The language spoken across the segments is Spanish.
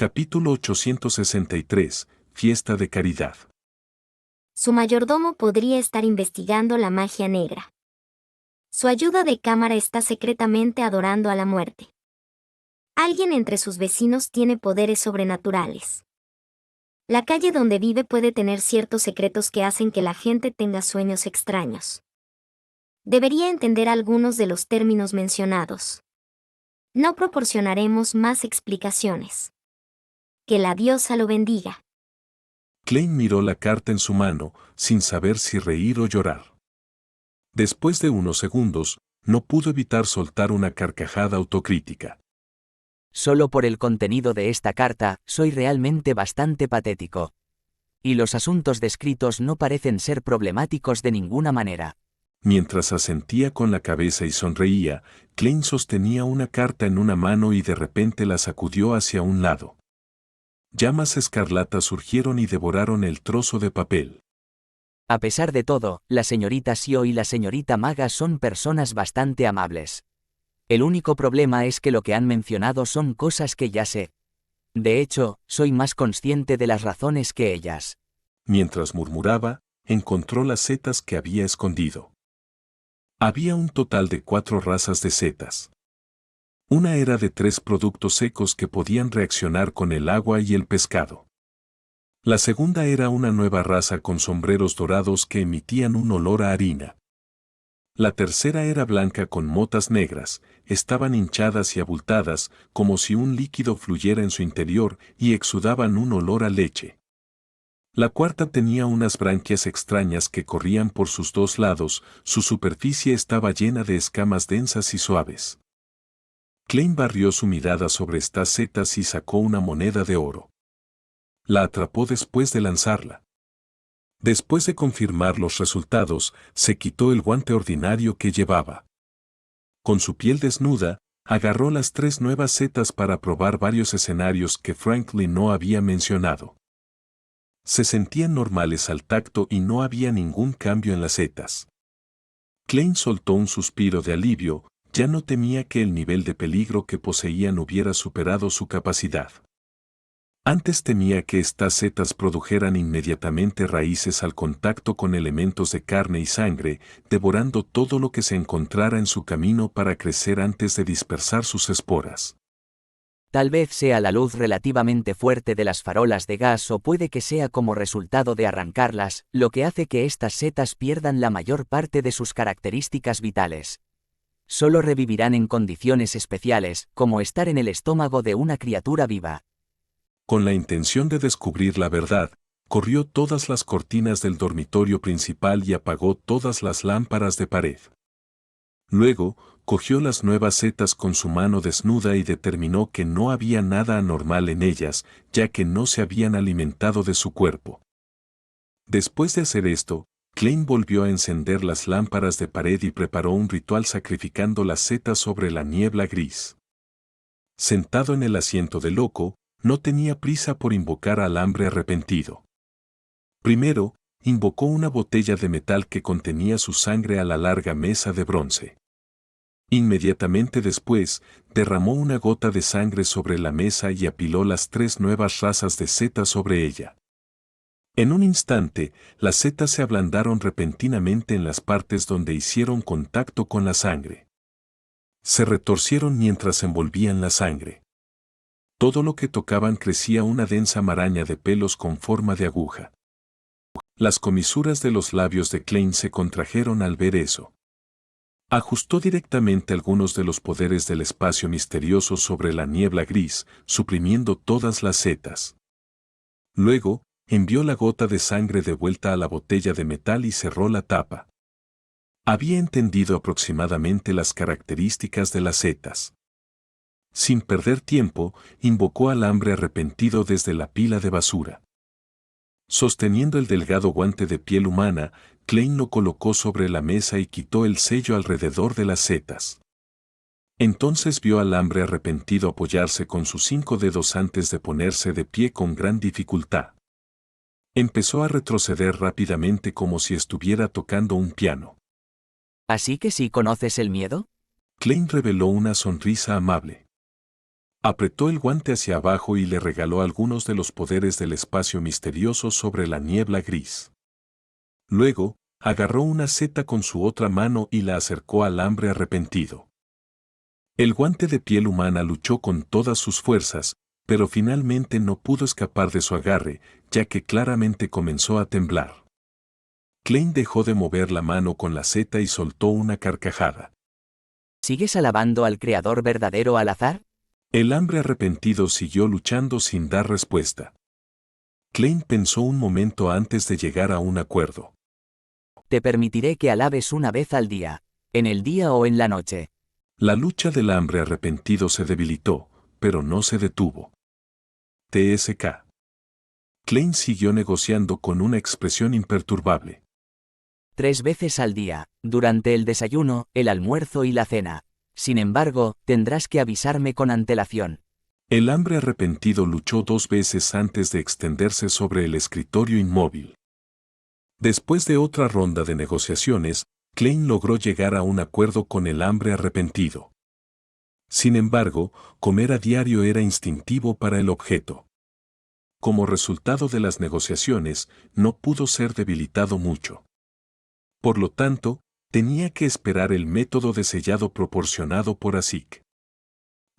Capítulo 863. Fiesta de Caridad. Su mayordomo podría estar investigando la magia negra. Su ayuda de cámara está secretamente adorando a la muerte. Alguien entre sus vecinos tiene poderes sobrenaturales. La calle donde vive puede tener ciertos secretos que hacen que la gente tenga sueños extraños. Debería entender algunos de los términos mencionados. No proporcionaremos más explicaciones. Que la diosa lo bendiga. Klein miró la carta en su mano, sin saber si reír o llorar. Después de unos segundos, no pudo evitar soltar una carcajada autocrítica. Solo por el contenido de esta carta, soy realmente bastante patético. Y los asuntos descritos no parecen ser problemáticos de ninguna manera. Mientras asentía con la cabeza y sonreía, Klein sostenía una carta en una mano y de repente la sacudió hacia un lado. Llamas escarlatas surgieron y devoraron el trozo de papel. A pesar de todo, la señorita Sio y la señorita Maga son personas bastante amables. El único problema es que lo que han mencionado son cosas que ya sé. De hecho, soy más consciente de las razones que ellas. Mientras murmuraba, encontró las setas que había escondido. Había un total de 4 razas de setas. Una era de 3 productos secos que podían reaccionar con el agua y el pescado. La segunda era una nueva raza con sombreros dorados que emitían un olor a harina. La tercera era blanca con motas negras, estaban hinchadas y abultadas, como si un líquido fluyera en su interior y exudaban un olor a leche. La cuarta tenía unas branquias extrañas que corrían por sus 2 lados, su superficie estaba llena de escamas densas y suaves. Klein barrió su mirada sobre estas setas y sacó una moneda de oro. La atrapó después de lanzarla. Después de confirmar los resultados, se quitó el guante ordinario que llevaba. Con su piel desnuda, agarró las 3 nuevas setas para probar varios escenarios que Franklin no había mencionado. Se sentían normales al tacto y no había ningún cambio en las setas. Klein soltó un suspiro de alivio, ya no temía que el nivel de peligro que poseían hubiera superado su capacidad. Antes temía que estas setas produjeran inmediatamente raíces al contacto con elementos de carne y sangre, devorando todo lo que se encontrara en su camino para crecer antes de dispersar sus esporas. Tal vez sea la luz relativamente fuerte de las farolas de gas o puede que sea como resultado de arrancarlas, lo que hace que estas setas pierdan la mayor parte de sus características vitales. Solo revivirán en condiciones especiales, como estar en el estómago de una criatura viva. Con la intención de descubrir la verdad, corrió todas las cortinas del dormitorio principal y apagó todas las lámparas de pared. Luego, cogió las nuevas setas con su mano desnuda y determinó que no había nada anormal en ellas, ya que no se habían alimentado de su cuerpo. Después de hacer esto, Klein volvió a encender las lámparas de pared y preparó un ritual sacrificando las setas sobre la niebla gris. Sentado en el asiento de loco, no tenía prisa por invocar al hambre arrepentido. Primero, invocó una botella de metal que contenía su sangre a la larga mesa de bronce. Inmediatamente después, derramó una gota de sangre sobre la mesa y apiló las 3 nuevas razas de setas sobre ella. En un instante, las setas se ablandaron repentinamente en las partes donde hicieron contacto con la sangre. Se retorcieron mientras envolvían la sangre. Todo lo que tocaban crecía una densa maraña de pelos con forma de aguja. Las comisuras de los labios de Klein se contrajeron al ver eso. Ajustó directamente algunos de los poderes del espacio misterioso sobre la niebla gris, suprimiendo todas las setas. Luego, envió la gota de sangre de vuelta a la botella de metal y cerró la tapa. Había entendido aproximadamente las características de las setas. Sin perder tiempo, invocó al hambre arrepentido desde la pila de basura. Sosteniendo el delgado guante de piel humana, Klein lo colocó sobre la mesa y quitó el sello alrededor de las setas. Entonces vio al hambre arrepentido apoyarse con sus 5 dedos antes de ponerse de pie con gran dificultad. Empezó a retroceder rápidamente como si estuviera tocando un piano. ¿Así que sí conoces el miedo? Klein reveló una sonrisa amable. Apretó el guante hacia abajo y le regaló algunos de los poderes del espacio misterioso sobre la niebla gris. Luego, agarró una seta con su otra mano y la acercó al hambre arrepentido. El guante de piel humana luchó con todas sus fuerzas, pero finalmente no pudo escapar de su agarre, ya que claramente comenzó a temblar. Klein dejó de mover la mano con la seta y soltó una carcajada. ¿Sigues alabando al creador verdadero al azar? El hambre arrepentido siguió luchando sin dar respuesta. Klein pensó un momento antes de llegar a un acuerdo. Te permitiré que alabes una vez al día, en el día o en la noche. La lucha del hambre arrepentido se debilitó, pero no se detuvo. TSK. Klein siguió negociando con una expresión imperturbable. 3 veces al día, durante el desayuno, el almuerzo y la cena. Sin embargo, tendrás que avisarme con antelación. El hambre arrepentido luchó 2 veces antes de extenderse sobre el escritorio inmóvil. Después de otra ronda de negociaciones, Klein logró llegar a un acuerdo con el hambre arrepentido. Sin embargo, comer a diario era instintivo para el objeto. Como resultado de las negociaciones, no pudo ser debilitado mucho. Por lo tanto, tenía que esperar el método de sellado proporcionado por ASIC.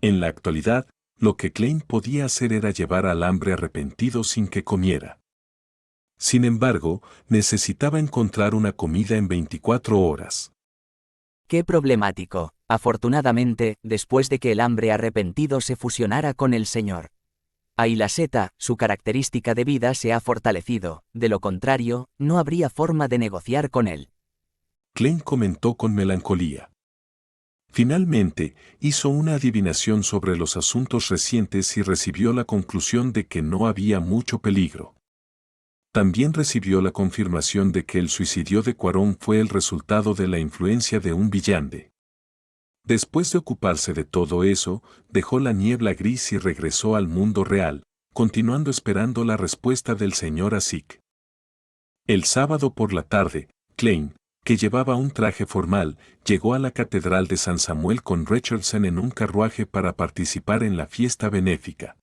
En la actualidad, lo que Klein podía hacer era llevar al hambre arrepentido sin que comiera. Sin embargo, necesitaba encontrar una comida en 24 horas. ¡Qué problemático! Afortunadamente, después de que el hambre arrepentido se fusionara con el Señor. Ahí la seta, su característica de vida se ha fortalecido, de lo contrario, no habría forma de negociar con él. Klein comentó con melancolía. Finalmente, hizo una adivinación sobre los asuntos recientes y recibió la conclusión de que no había mucho peligro. También recibió la confirmación de que el suicidio de Cuarón fue el resultado de la influencia de un villande. Después de ocuparse de todo eso, dejó la niebla gris y regresó al mundo real, continuando esperando la respuesta del señor ASIC. El sábado por la tarde, Klein, que llevaba un traje formal, llegó a la Catedral de San Samuel con Richardson en un carruaje para participar en la fiesta benéfica.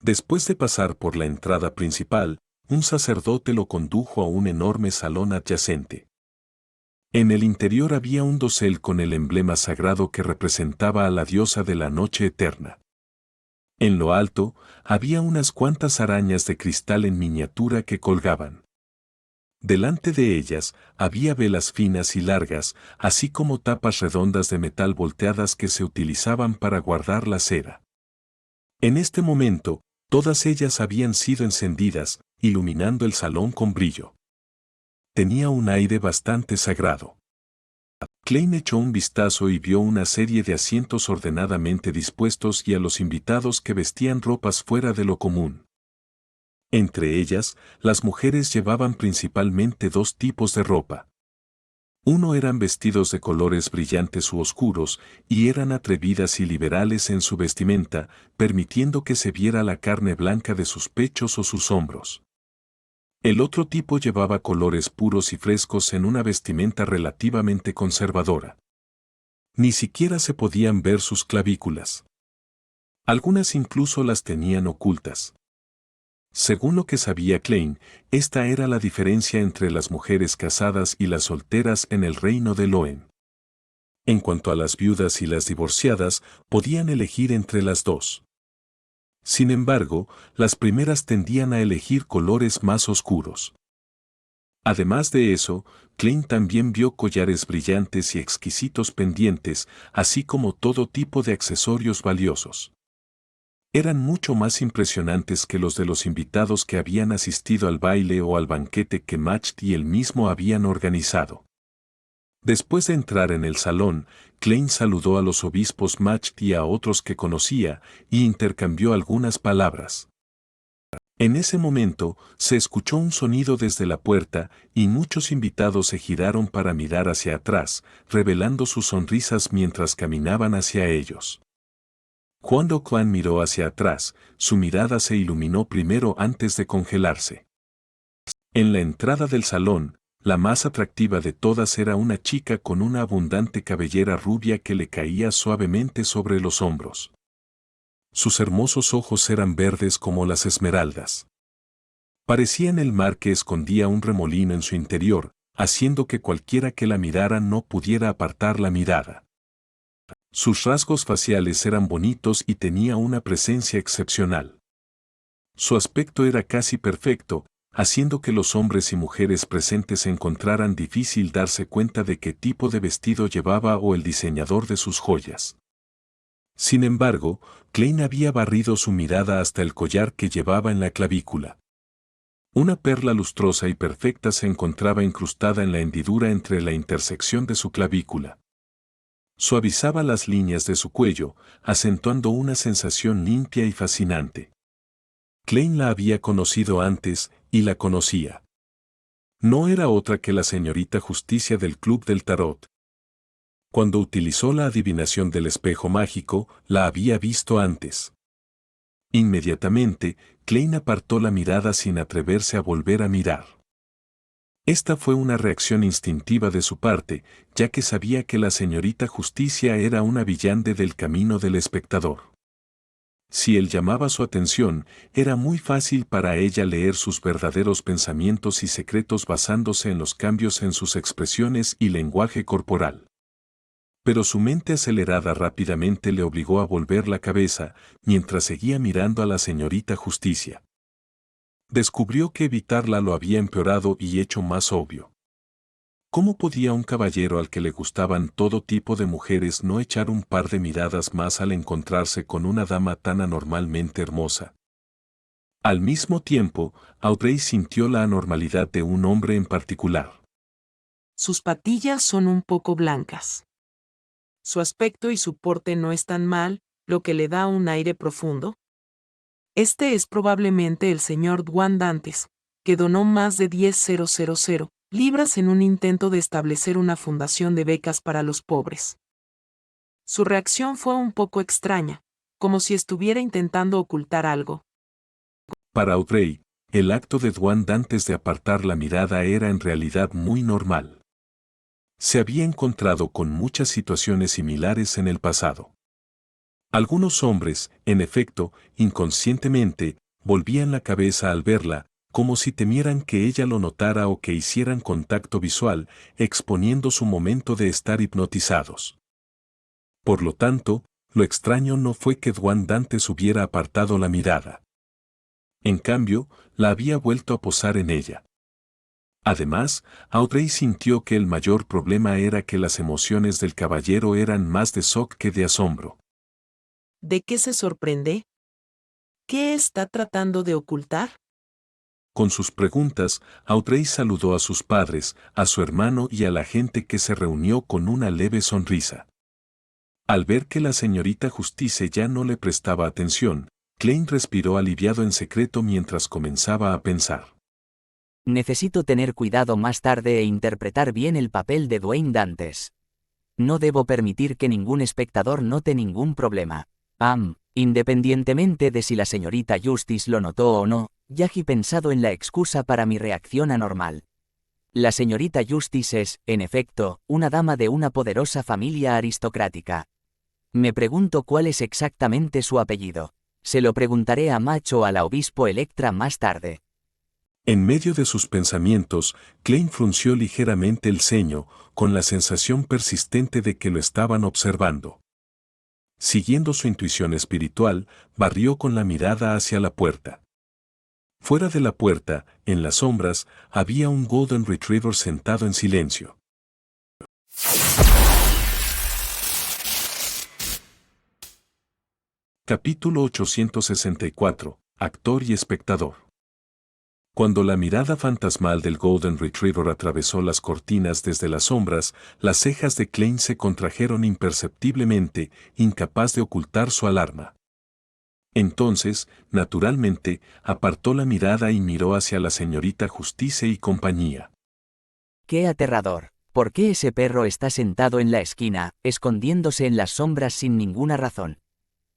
Después de pasar por la entrada principal, un sacerdote lo condujo a un enorme salón adyacente. En el interior había un dosel con el emblema sagrado que representaba a la diosa de la noche eterna. En lo alto, había unas cuantas arañas de cristal en miniatura que colgaban. Delante de ellas, había velas finas y largas, así como tapas redondas de metal volteadas que se utilizaban para guardar la cera. En este momento, todas ellas habían sido encendidas, iluminando el salón con brillo. Tenía un aire bastante sagrado. Klein echó un vistazo y vio una serie de asientos ordenadamente dispuestos y a los invitados que vestían ropas fuera de lo común. Entre ellas, las mujeres llevaban principalmente 2 tipos de ropa. Uno eran vestidos de colores brillantes u oscuros, y eran atrevidas y liberales en su vestimenta, permitiendo que se viera la carne blanca de sus pechos o sus hombros. El otro tipo llevaba colores puros y frescos en una vestimenta relativamente conservadora. Ni siquiera se podían ver sus clavículas. Algunas incluso las tenían ocultas. Según lo que sabía Klein, esta era la diferencia entre las mujeres casadas y las solteras en el reino de Loen. En cuanto a las viudas y las divorciadas, podían elegir entre las dos. Sin embargo, las primeras tendían a elegir colores más oscuros. Además de eso, Klein también vio collares brillantes y exquisitos pendientes, así como todo tipo de accesorios valiosos. Eran mucho más impresionantes que los de los invitados que habían asistido al baile o al banquete que Macht y él mismo habían organizado. Después de entrar en el salón, Klein saludó a los obispos Macht y a otros que conocía, y intercambió algunas palabras. En ese momento, se escuchó un sonido desde la puerta, y muchos invitados se giraron para mirar hacia atrás, revelando sus sonrisas mientras caminaban hacia ellos. Cuando Klein miró hacia atrás, su mirada se iluminó primero antes de congelarse. En la entrada del salón, la más atractiva de todas era una chica con una abundante cabellera rubia que le caía suavemente sobre los hombros. Sus hermosos ojos eran verdes como las esmeraldas. Parecían el mar que escondía un remolino en su interior, haciendo que cualquiera que la mirara no pudiera apartar la mirada. Sus rasgos faciales eran bonitos y tenía una presencia excepcional. Su aspecto era casi perfecto, haciendo que los hombres y mujeres presentes encontraran difícil darse cuenta de qué tipo de vestido llevaba o el diseñador de sus joyas. Sin embargo, Klein había barrido su mirada hasta el collar que llevaba en la clavícula. Una perla lustrosa y perfecta se encontraba incrustada en la hendidura entre la intersección de su clavícula. Suavizaba las líneas de su cuello, acentuando una sensación limpia y fascinante. Klein la había conocido antes, y la conocía. No era otra que la señorita Justicia del Club del Tarot. Cuando utilizó la adivinación del espejo mágico, la había visto antes. Inmediatamente, Klein apartó la mirada sin atreverse a volver a mirar. Esta fue una reacción instintiva de su parte, ya que sabía que la señorita Justicia era una villante del camino del espectador. Si él llamaba su atención, era muy fácil para ella leer sus verdaderos pensamientos y secretos basándose en los cambios en sus expresiones y lenguaje corporal. Pero su mente acelerada rápidamente le obligó a volver la cabeza, mientras seguía mirando a la señorita Justicia. Descubrió que evitarla lo había empeorado y hecho más obvio. ¿Cómo podía un caballero al que le gustaban todo tipo de mujeres no echar un par de miradas más al encontrarse con una dama tan anormalmente hermosa? Al mismo tiempo, Audrey sintió la anormalidad de un hombre en particular. Sus patillas son un poco blancas. Su aspecto y su porte no están mal, lo que le da un aire profundo. Este es probablemente el señor Dwan Dantes, que donó más de 10.000 libras en un intento de establecer una fundación de becas para los pobres. Su reacción fue un poco extraña, como si estuviera intentando ocultar algo. Para Audrey, el acto de Dwan Dantes de apartar la mirada era en realidad muy normal. Se había encontrado con muchas situaciones similares en el pasado. Algunos hombres, en efecto, inconscientemente, volvían la cabeza al verla, como si temieran que ella lo notara o que hicieran contacto visual, exponiendo su momento de estar hipnotizados. Por lo tanto, lo extraño no fue que Dwan Dantes hubiera apartado la mirada. En cambio, la había vuelto a posar en ella. Además, Audrey sintió que el mayor problema era que las emociones del caballero eran más de shock que de asombro. ¿De qué se sorprende? ¿Qué está tratando de ocultar? Con sus preguntas, Audrey saludó a sus padres, a su hermano y a la gente que se reunió con una leve sonrisa. Al ver que la señorita Justicia ya no le prestaba atención, Klein respiró aliviado en secreto mientras comenzaba a pensar. Necesito tener cuidado más tarde e interpretar bien el papel de Dwayne Dantes. No debo permitir que ningún espectador note ningún problema. Independientemente de si la señorita Justice lo notó o no, ya he pensado en la excusa para mi reacción anormal. La señorita Justice es, en efecto, una dama de una poderosa familia aristocrática. Me pregunto cuál es exactamente su apellido. Se lo preguntaré a Match o a la obispo Electra más tarde. En medio de sus pensamientos, Klein frunció ligeramente el ceño, con la sensación persistente de que lo estaban observando. Siguiendo su intuición espiritual, barrió con la mirada hacia la puerta. Fuera de la puerta, en las sombras, había un Golden Retriever sentado en silencio. Capítulo 864. Actor y espectador. Cuando la mirada fantasmal del Golden Retriever atravesó las cortinas desde las sombras, las cejas de Klein se contrajeron imperceptiblemente, incapaz de ocultar su alarma. Entonces, naturalmente, apartó la mirada y miró hacia la señorita Justicia y compañía. ¡Qué aterrador! ¿Por qué ese perro está sentado en la esquina, escondiéndose en las sombras sin ninguna razón?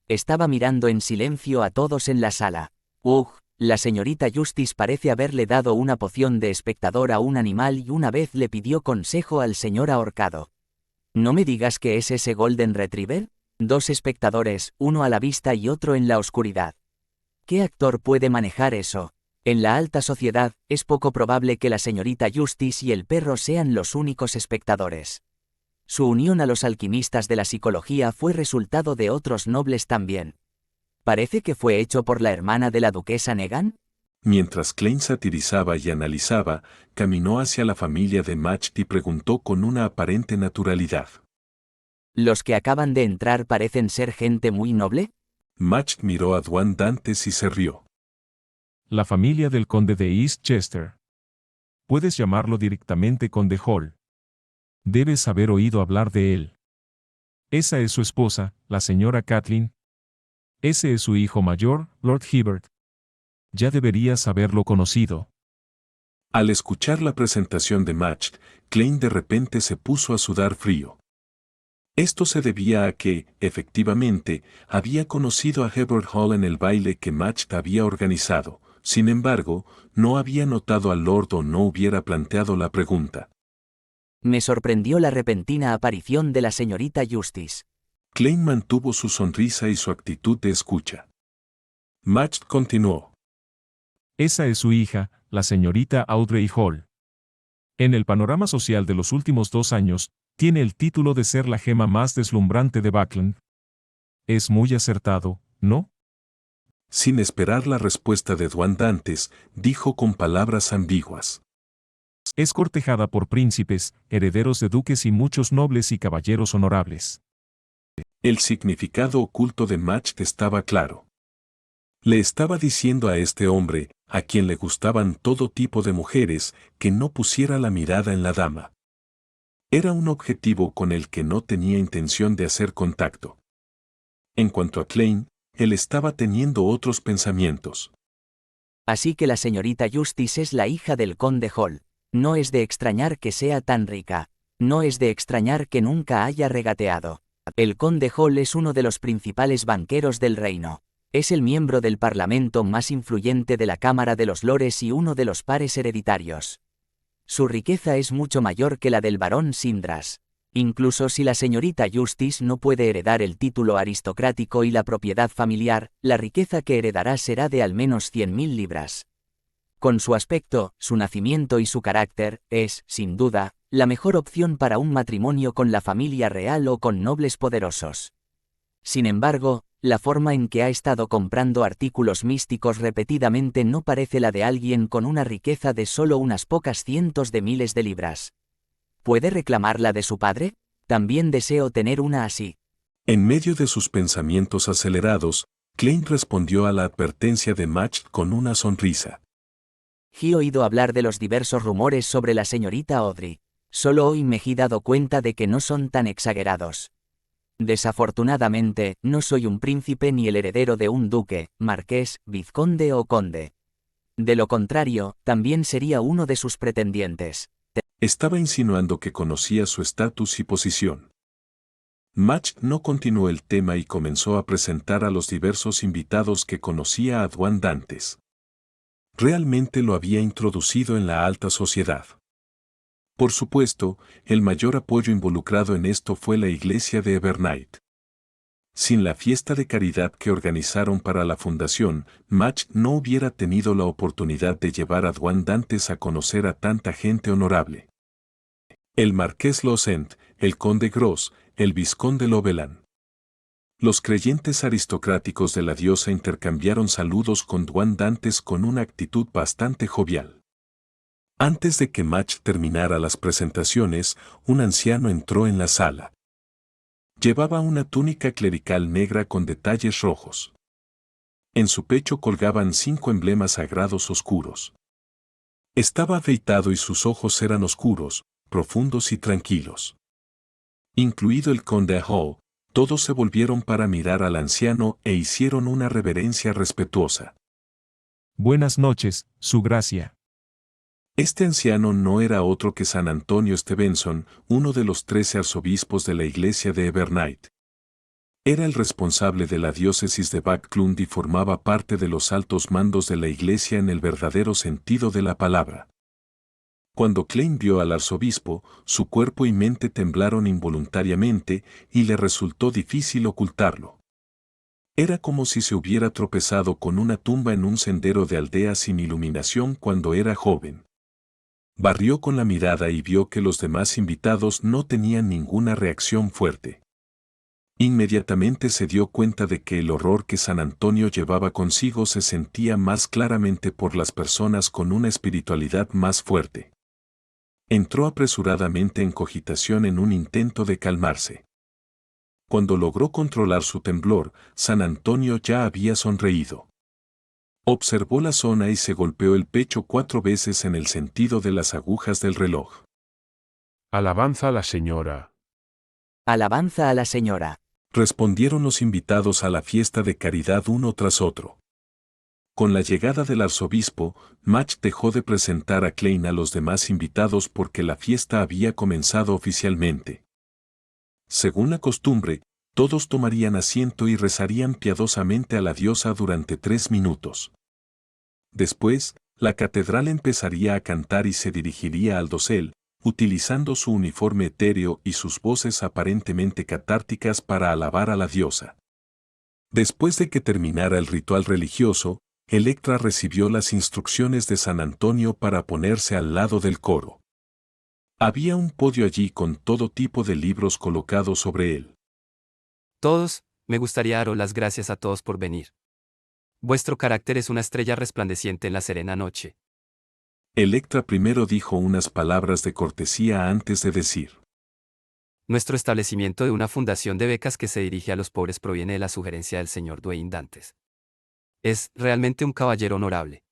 Estaba mirando en silencio a todos en la sala. La señorita Justice parece haberle dado una poción de espectador a un animal y una vez le pidió consejo al señor ahorcado. ¿No me digas que es ese Golden Retriever? 2 espectadores, uno a la vista y otro en la oscuridad. ¿Qué actor puede manejar eso? En la alta sociedad, es poco probable que la señorita Justice y el perro sean los únicos espectadores. Su unión a los alquimistas de la psicología fue resultado de otros nobles también. ¿Parece que fue hecho por la hermana de la duquesa Negan? Mientras Klein satirizaba y analizaba, caminó hacia la familia de Macht y preguntó con una aparente naturalidad. ¿Los que acaban de entrar parecen ser gente muy noble? Macht miró a Dwan Dantes y se rió. La familia del conde de Eastchester. Puedes llamarlo directamente conde Hall. Debes haber oído hablar de él. Esa es su esposa, la señora Kathleen. Ese es su hijo mayor, Lord Hibbert. Ya deberías haberlo conocido. Al escuchar la presentación de Macht, Klein de repente se puso a sudar frío. Esto se debía a que, efectivamente, había conocido a Herbert Hall en el baile que Macht había organizado. Sin embargo, no había notado al Lord o no hubiera planteado la pregunta. Me sorprendió la repentina aparición de la señorita Justice. Klein mantuvo su sonrisa y su actitud de escucha. Macht continuó. Esa es su hija, la señorita Audrey Hall. En el panorama social de los últimos 2 años, tiene el título de ser la gema más deslumbrante de Buckland. Es muy acertado, ¿no? Sin esperar la respuesta de Dwan Dantes, dijo con palabras ambiguas. Es cortejada por príncipes, herederos de duques y muchos nobles y caballeros honorables. El significado oculto de Macht estaba claro. Le estaba diciendo a este hombre, a quien le gustaban todo tipo de mujeres, que no pusiera la mirada en la dama. Era un objetivo con el que no tenía intención de hacer contacto. En cuanto a Klein, él estaba teniendo otros pensamientos. Así que la señorita Justice es la hija del conde Hall. No es de extrañar que sea tan rica. No es de extrañar que nunca haya regateado. El conde Hall es uno de los principales banqueros del reino. Es el miembro del parlamento más influyente de la Cámara de los Lores y uno de los pares hereditarios. Su riqueza es mucho mayor que la del barón Sindras. Incluso si la señorita Justice no puede heredar el título aristocrático y la propiedad familiar, la riqueza que heredará será de al menos 100.000 libras. Con su aspecto, su nacimiento y su carácter, es, sin duda, la mejor opción para un matrimonio con la familia real o con nobles poderosos. Sin embargo, la forma en que ha estado comprando artículos místicos repetidamente no parece la de alguien con una riqueza de solo unas pocas cientos de miles de libras. ¿Puede reclamarla de su padre? También deseo tener una así. En medio de sus pensamientos acelerados, Klein respondió a la advertencia de Macht con una sonrisa. He oído hablar de los diversos rumores sobre la señorita Audrey. Solo hoy me he dado cuenta de que no son tan exagerados. Desafortunadamente, no soy un príncipe ni el heredero de un duque, marqués, vizconde o conde. De lo contrario, también sería uno de sus pretendientes. Estaba insinuando que conocía su estatus y posición. Macht no continuó el tema y comenzó a presentar a los diversos invitados que conocía a Dwan Dantes. Realmente lo había introducido en la alta sociedad. Por supuesto, el mayor apoyo involucrado en esto fue la iglesia de Evernight. Sin la fiesta de caridad que organizaron para la fundación, Macht no hubiera tenido la oportunidad de llevar a Dwan Dantes a conocer a tanta gente honorable. El marqués Losent, el conde Gross, el vizconde Loveland. Los creyentes aristocráticos de la diosa intercambiaron saludos con Dwan Dantes con una actitud bastante jovial. Antes de que Macht terminara las presentaciones, un anciano entró en la sala. Llevaba una túnica clerical negra con detalles rojos. En su pecho colgaban 5 emblemas sagrados oscuros. Estaba afeitado y sus ojos eran oscuros, profundos y tranquilos. Incluido el conde Hall, todos se volvieron para mirar al anciano e hicieron una reverencia respetuosa. Buenas noches, su gracia. Este anciano no era otro que San Antonio Stevenson, uno de los 13 arzobispos de la iglesia de Evernight. Era el responsable de la diócesis de Buckland y formaba parte de los altos mandos de la iglesia en el verdadero sentido de la palabra. Cuando Klein vio al arzobispo, su cuerpo y mente temblaron involuntariamente y le resultó difícil ocultarlo. Era como si se hubiera tropezado con una tumba en un sendero de aldea sin iluminación cuando era joven. Barrió con la mirada y vio que los demás invitados no tenían ninguna reacción fuerte. Inmediatamente se dio cuenta de que el horror que San Antonio llevaba consigo se sentía más claramente por las personas con una espiritualidad más fuerte. Entró apresuradamente en cogitación en un intento de calmarse. Cuando logró controlar su temblor, San Antonio ya había sonreído. Observó la zona y se golpeó el pecho 4 veces en el sentido de las agujas del reloj. Alabanza a la señora. Alabanza a la señora. Respondieron los invitados a la fiesta de caridad uno tras otro. Con la llegada del arzobispo, Match dejó de presentar a Klein a los demás invitados porque la fiesta había comenzado oficialmente. Según la costumbre, todos tomarían asiento y rezarían piadosamente a la diosa durante 3 minutos. Después, la catedral empezaría a cantar y se dirigiría al dosel, utilizando su uniforme etéreo y sus voces aparentemente catárticas para alabar a la diosa. Después de que terminara el ritual religioso, Electra recibió las instrucciones de San Antonio para ponerse al lado del coro. Había un podio allí con todo tipo de libros colocados sobre él. Todos, me gustaría daros las gracias a todos por venir. Vuestro carácter es una estrella resplandeciente en la serena noche. Electra primero dijo unas palabras de cortesía antes de decir: Nuestro establecimiento de una fundación de becas que se dirige a los pobres proviene de la sugerencia del señor Dwayne Dantes. Es realmente un caballero honorable.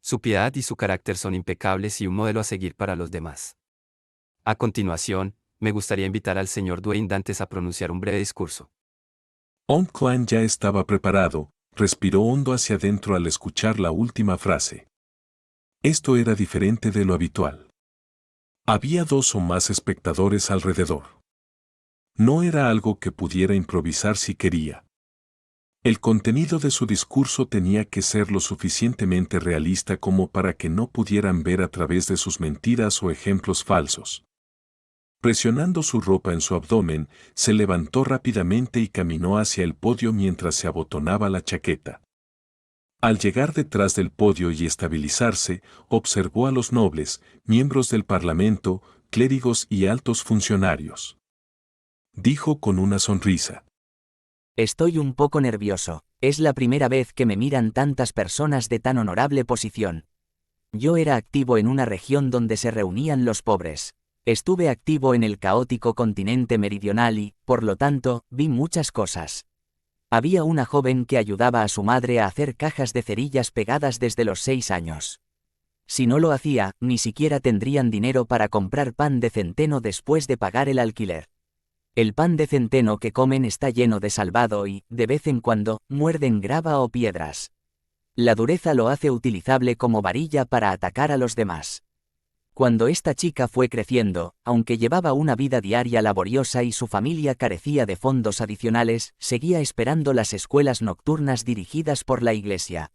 Su piedad y su carácter son impecables y un modelo a seguir para los demás. A continuación, me gustaría invitar al señor Dwayne Dantes a pronunciar un breve discurso. Klein ya estaba preparado, respiró hondo hacia adentro al escuchar la última frase. Esto era diferente de lo habitual. Había 2 o más espectadores alrededor. No era algo que pudiera improvisar si quería. El contenido de su discurso tenía que ser lo suficientemente realista como para que no pudieran ver a través de sus mentiras o ejemplos falsos. Presionando su ropa en su abdomen, se levantó rápidamente y caminó hacia el podio mientras se abotonaba la chaqueta. Al llegar detrás del podio y estabilizarse, observó a los nobles, miembros del parlamento, clérigos y altos funcionarios. Dijo con una sonrisa: Estoy un poco nervioso. Es la primera vez que me miran tantas personas de tan honorable posición. Yo era activo en una región donde se reunían los pobres. Estuve activo en el caótico continente meridional y, por lo tanto, vi muchas cosas. Había una joven que ayudaba a su madre a hacer cajas de cerillas pegadas desde los 6 años. Si no lo hacía, ni siquiera tendrían dinero para comprar pan de centeno después de pagar el alquiler. El pan de centeno que comen está lleno de salvado y, de vez en cuando, muerden grava o piedras. La dureza lo hace utilizable como varilla para atacar a los demás. Cuando esta chica fue creciendo, aunque llevaba una vida diaria laboriosa y su familia carecía de fondos adicionales, seguía esperando las escuelas nocturnas dirigidas por la iglesia.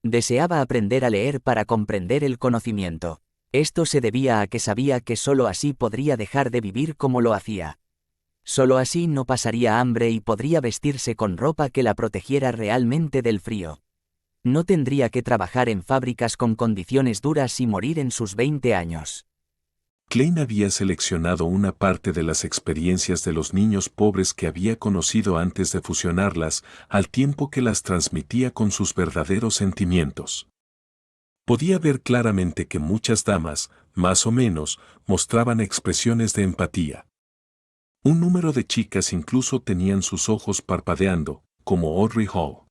Deseaba aprender a leer para comprender el conocimiento. Esto se debía a que sabía que solo así podría dejar de vivir como lo hacía. Solo así no pasaría hambre y podría vestirse con ropa que la protegiera realmente del frío. No tendría que trabajar en fábricas con condiciones duras y morir en sus 20 años. Klein había seleccionado una parte de las experiencias de los niños pobres que había conocido antes de fusionarlas, al tiempo que las transmitía con sus verdaderos sentimientos. Podía ver claramente que muchas damas, más o menos, mostraban expresiones de empatía. Un número de chicas incluso tenían sus ojos parpadeando, como Audrey Hall.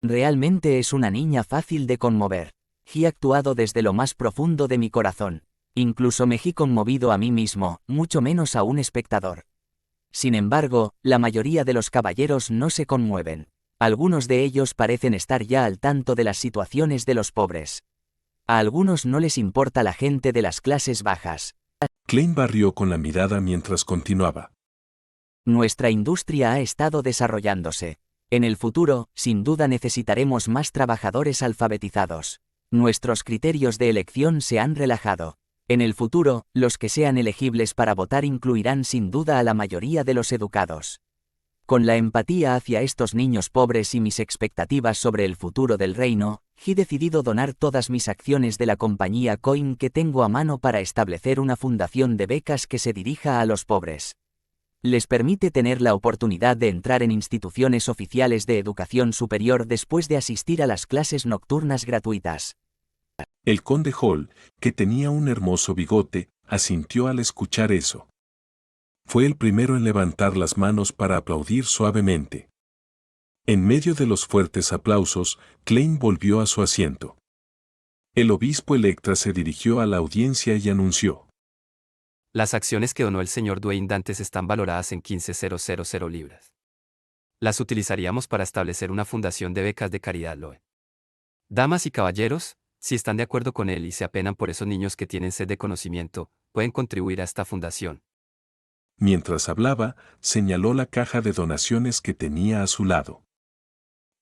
Realmente es una niña fácil de conmover. He actuado desde lo más profundo de mi corazón. Incluso me he conmovido a mí mismo, mucho menos a un espectador. Sin embargo, la mayoría de los caballeros no se conmueven. Algunos de ellos parecen estar ya al tanto de las situaciones de los pobres. A algunos no les importa la gente de las clases bajas. Klein barrió con la mirada mientras continuaba. Nuestra industria ha estado desarrollándose. En el futuro, sin duda necesitaremos más trabajadores alfabetizados. Nuestros criterios de elección se han relajado. En el futuro, los que sean elegibles para votar incluirán sin duda a la mayoría de los educados. Con la empatía hacia estos niños pobres y mis expectativas sobre el futuro del reino, he decidido donar todas mis acciones de la compañía Coin que tengo a mano para establecer una fundación de becas que se dirija a los pobres. Les permite tener la oportunidad de entrar en instituciones oficiales de educación superior después de asistir a las clases nocturnas gratuitas. El conde Hall, que tenía un hermoso bigote, asintió al escuchar eso. Fue el primero en levantar las manos para aplaudir suavemente. En medio de los fuertes aplausos, Klein volvió a su asiento. El obispo Electra se dirigió a la audiencia y anunció: Las acciones que donó el señor Dwayne Dantes están valoradas en 15.000 libras. Las utilizaríamos para establecer una fundación de becas de caridad Loe. Damas y caballeros, si están de acuerdo con él y se apenan por esos niños que tienen sed de conocimiento, pueden contribuir a esta fundación. Mientras hablaba, señaló la caja de donaciones que tenía a su lado.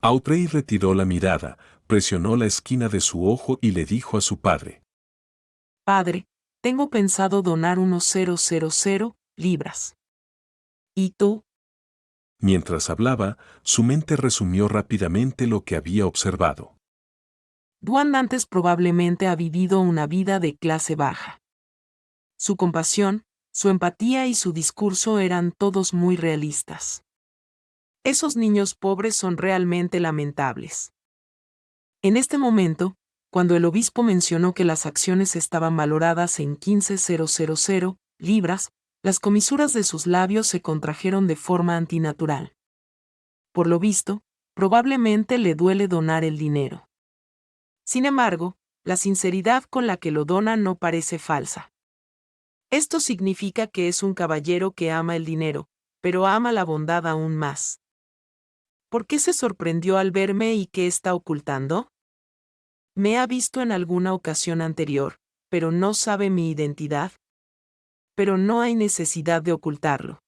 Audrey retiró la mirada, presionó la esquina de su ojo y le dijo a su padre: Padre, tengo pensado donar unos 000 libras. ¿Y tú? Mientras hablaba, su mente resumió rápidamente lo que había observado. Dwayne Dantes probablemente ha vivido una vida de clase baja. Su compasión, su empatía y su discurso eran todos muy realistas. Esos niños pobres son realmente lamentables. En este momento, cuando el obispo mencionó que las acciones estaban valoradas en 15.000 libras, las comisuras de sus labios se contrajeron de forma antinatural. Por lo visto, probablemente le duele donar el dinero. Sin embargo, la sinceridad con la que lo dona no parece falsa. Esto significa que es un caballero que ama el dinero, pero ama la bondad aún más. ¿Por qué se sorprendió al verme y qué está ocultando? Me ha visto en alguna ocasión anterior, pero no sabe mi identidad. Pero no hay necesidad de ocultarlo.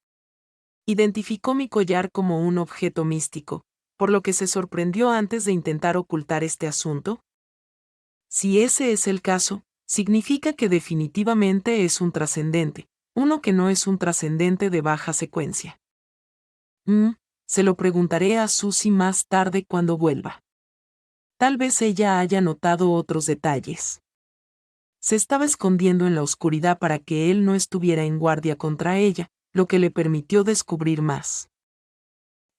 Identificó mi collar como un objeto místico, por lo que se sorprendió antes de intentar ocultar este asunto. Si ese es el caso, significa que definitivamente es un trascendente, uno que no es un trascendente de baja secuencia. Se lo preguntaré a Susie más tarde cuando vuelva. Tal vez ella haya notado otros detalles. Se estaba escondiendo en la oscuridad para que él no estuviera en guardia contra ella, lo que le permitió descubrir más.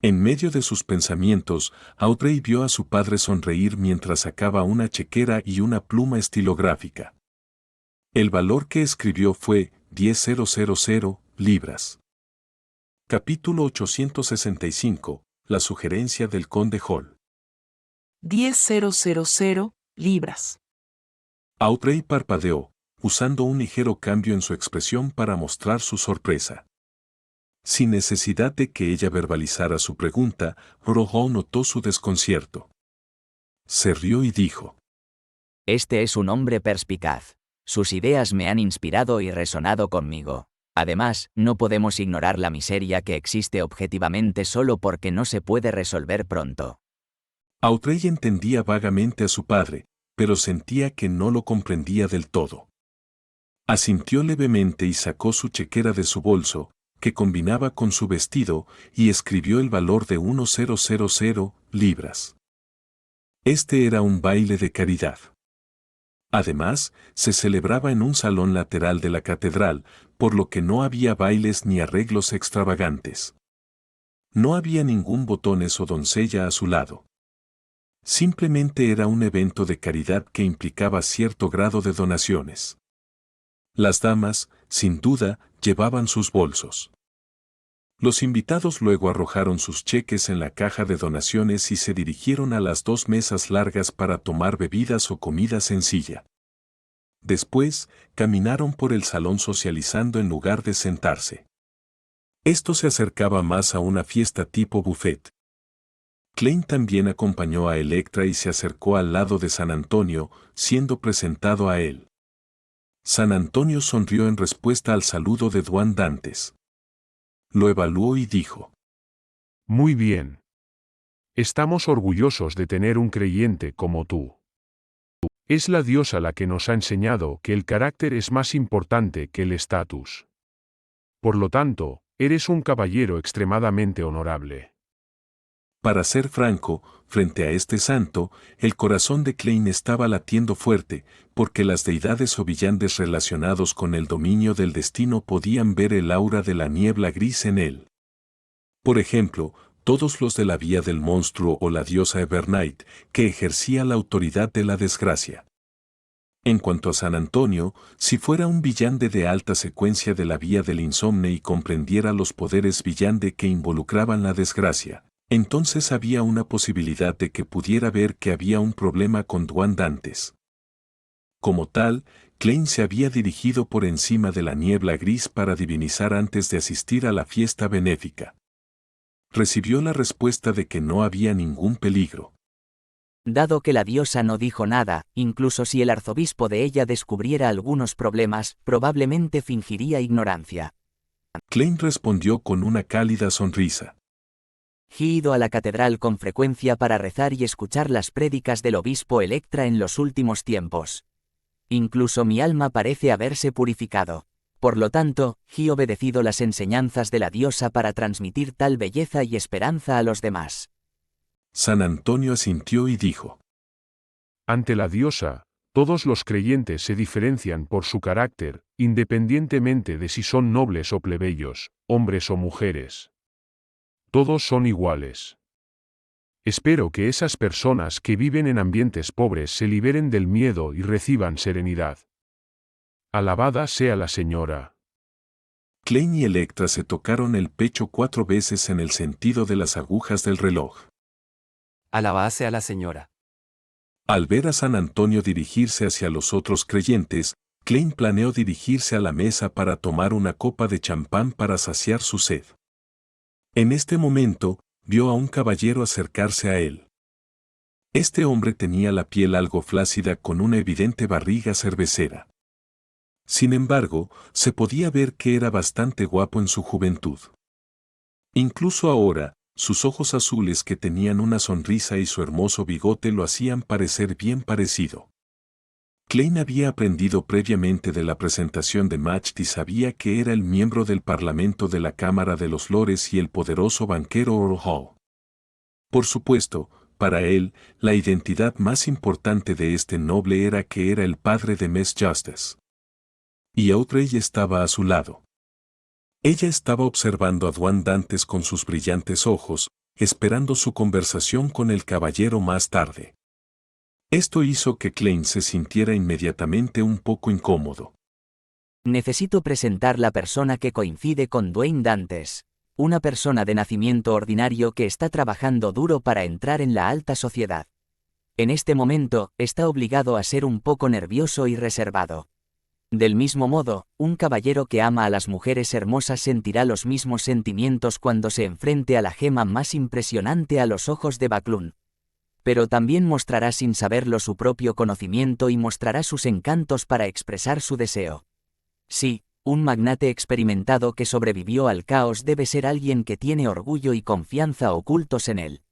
En medio de sus pensamientos, Audrey vio a su padre sonreír mientras sacaba una chequera y una pluma estilográfica. El valor que escribió fue 10.000 libras. Capítulo 865. La sugerencia del conde Hall. 10.000 libras. Audrey parpadeó, usando un ligero cambio en su expresión para mostrar su sorpresa. Sin necesidad de que ella verbalizara su pregunta, Rojo notó su desconcierto. Se rió y dijo: Este es un hombre perspicaz. Sus ideas me han inspirado y resonado conmigo. Además, no podemos ignorar la miseria que existe objetivamente solo porque no se puede resolver pronto. Audrey entendía vagamente a su padre, pero sentía que no lo comprendía del todo. Asintió levemente y sacó su chequera de su bolso, que combinaba con su vestido, y escribió el valor de 1.000 libras. Este era un baile de caridad. Además, se celebraba en un salón lateral de la catedral, por lo que no había bailes ni arreglos extravagantes. No había ningún botones o doncella a su lado. Simplemente era un evento de caridad que implicaba cierto grado de donaciones. Las damas, sin duda, llevaban sus bolsos. Los invitados luego arrojaron sus cheques en la caja de donaciones y se dirigieron a las dos mesas largas para tomar bebidas o comida sencilla. Después, caminaron por el salón socializando en lugar de sentarse. Esto se acercaba más a una fiesta tipo buffet. Klein también acompañó a Electra y se acercó al lado de San Antonio, siendo presentado a él. San Antonio sonrió en respuesta al saludo de Dwayne Dantes. Lo evaluó y dijo: Muy bien. Estamos orgullosos de tener un creyente como tú. Es la diosa la que nos ha enseñado que el carácter es más importante que el estatus. Por lo tanto, eres un caballero extremadamente honorable. Para ser franco, frente a este santo, el corazón de Klein estaba latiendo fuerte, porque las deidades o villandes relacionados con el dominio del destino podían ver el aura de la niebla gris en él. Por ejemplo, todos los de la vía del monstruo o la diosa Evernight, que ejercía la autoridad de la desgracia. En cuanto a San Antonio, si fuera un villande de alta secuencia de la vía del insomne y comprendiera los poderes villande que involucraban la desgracia, entonces había una posibilidad de que pudiera ver que había un problema con Duandantes. Como tal, Klein se había dirigido por encima de la niebla gris para divinizar antes de asistir a la fiesta benéfica. Recibió la respuesta de que no había ningún peligro. Dado que la diosa no dijo nada, incluso si el arzobispo de ella descubriera algunos problemas, probablemente fingiría ignorancia. Klein respondió con una cálida sonrisa. He ido a la catedral con frecuencia para rezar y escuchar las prédicas del obispo Electra en los últimos tiempos. Incluso mi alma parece haberse purificado. Por lo tanto, he obedecido las enseñanzas de la diosa para transmitir tal belleza y esperanza a los demás. San Antonio asintió y dijo: Ante la diosa, todos los creyentes se diferencian por su carácter, independientemente de si son nobles o plebeyos, hombres o mujeres. Todos son iguales. Espero que esas personas que viven en ambientes pobres se liberen del miedo y reciban serenidad. Alabada sea la señora. Klein y Electra se tocaron el pecho 4 veces en el sentido de las agujas del reloj. Alabada sea la señora. Al ver a San Antonio dirigirse hacia los otros creyentes, Klein planeó dirigirse a la mesa para tomar una copa de champán para saciar su sed. En este momento, vio a un caballero acercarse a él. Este hombre tenía la piel algo flácida con una evidente barriga cervecera. Sin embargo, se podía ver que era bastante guapo en su juventud. Incluso ahora, sus ojos azules que tenían una sonrisa y su hermoso bigote lo hacían parecer bien parecido. Klein había aprendido previamente de la presentación de Macht y sabía que era el miembro del Parlamento de la Cámara de los Lores y el poderoso banquero Earl Hall. Por supuesto, para él, la identidad más importante de este noble era que era el padre de Miss Justice. Y Audrey estaba a su lado. Ella estaba observando a Duandantes con sus brillantes ojos, esperando su conversación con el caballero más tarde. Esto hizo que Klein se sintiera inmediatamente un poco incómodo. Necesito presentar la persona que coincide con Dwayne Dantes, una persona de nacimiento ordinario que está trabajando duro para entrar en la alta sociedad. En este momento, está obligado a ser un poco nervioso y reservado. Del mismo modo, un caballero que ama a las mujeres hermosas sentirá los mismos sentimientos cuando se enfrente a la gema más impresionante a los ojos de Baclún. Pero también mostrará sin saberlo su propio conocimiento y mostrará sus encantos para expresar su deseo. Sí, un magnate experimentado que sobrevivió al caos debe ser alguien que tiene orgullo y confianza ocultos en él.